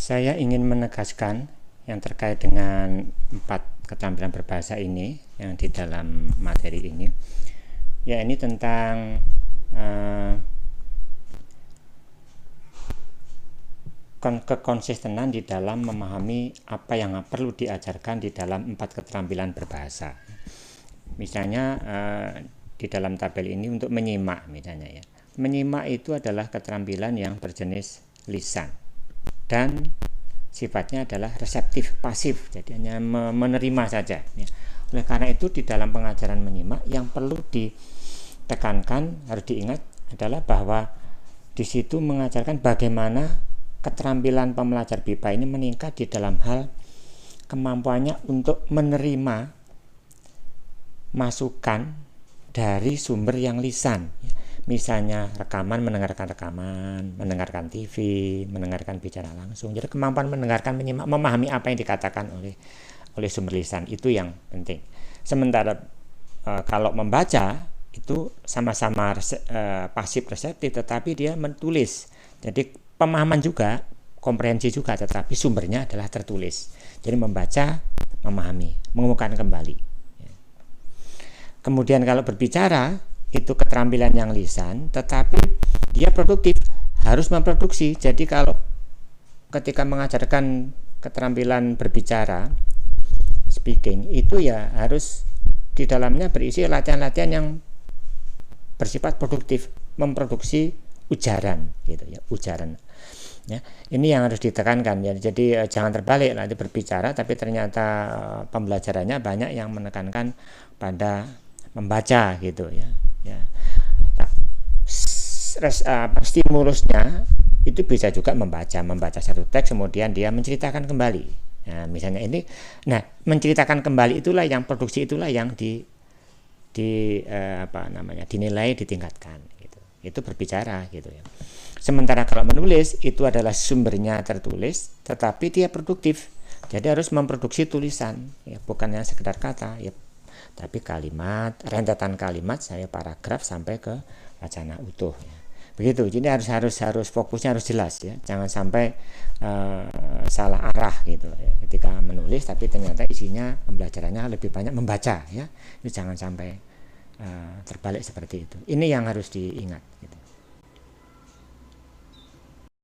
Saya ingin menegaskan yang terkait dengan 4 keterampilan berbahasa ini yang di dalam materi ini, ya ini tentang kekonsistenan di dalam memahami apa yang perlu diajarkan di dalam 4 keterampilan berbahasa. Misalnya di dalam tabel ini untuk menyimak misalnya ya. Menyimak itu adalah keterampilan yang berjenis lisan dan sifatnya adalah reseptif pasif, jadi hanya menerima saja ya. Oleh karena itu di dalam pengajaran menyimak yang perlu ditekankan, harus diingat adalah bahwa di situ mengajarkan bagaimana keterampilan pembelajar BIPA ini meningkat di dalam hal kemampuannya untuk menerima masukan dari sumber yang lisan. Misalnya rekaman, mendengarkan TV, mendengarkan bicara langsung. Jadi kemampuan mendengarkan, menyimak, memahami apa yang dikatakan oleh sumber lisan itu yang penting. Sementara kalau membaca itu sama-sama pasif reseptif, tetapi dia menulis. Jadi pemahaman juga, komprehensi juga, tetapi sumbernya adalah tertulis. Jadi membaca, memahami, mengemukakan kembali. Kemudian kalau berbicara itu keterampilan yang lisan, tetapi dia produktif, harus memproduksi. Jadi kalau ketika mengajarkan keterampilan berbicara, speaking, itu ya harus di dalamnya berisi latihan-latihan yang bersifat produktif, memproduksi ujaran gitu ya, ujaran. Ya, ini yang harus ditekankan ya. Jadi jangan terbalik nanti berbicara tapi ternyata pembelajarannya banyak yang menekankan pada membaca gitu ya. Ya. Nah, stimulusnya itu bisa juga membaca satu teks kemudian dia menceritakan kembali. Nah, misalnya ini, menceritakan kembali itulah yang produksi, itulah yang dinilai, ditingkatkan gitu. Itu berbicara gitu ya. Sementara kalau menulis itu adalah sumbernya tertulis, tetapi dia produktif. Jadi harus memproduksi tulisan, ya, bukan hanya sekedar kata, ya, tapi kalimat, rentetan kalimat, saya paragraf sampai ke wacana utuh. Ya. Begitu. Jadi harus fokusnya harus jelas ya. Jangan sampai salah arah gitu ya. Ketika menulis, tapi ternyata isinya pembelajarannya lebih banyak membaca ya. Itu jangan sampai terbalik seperti itu. Ini yang harus diingat. Gitu.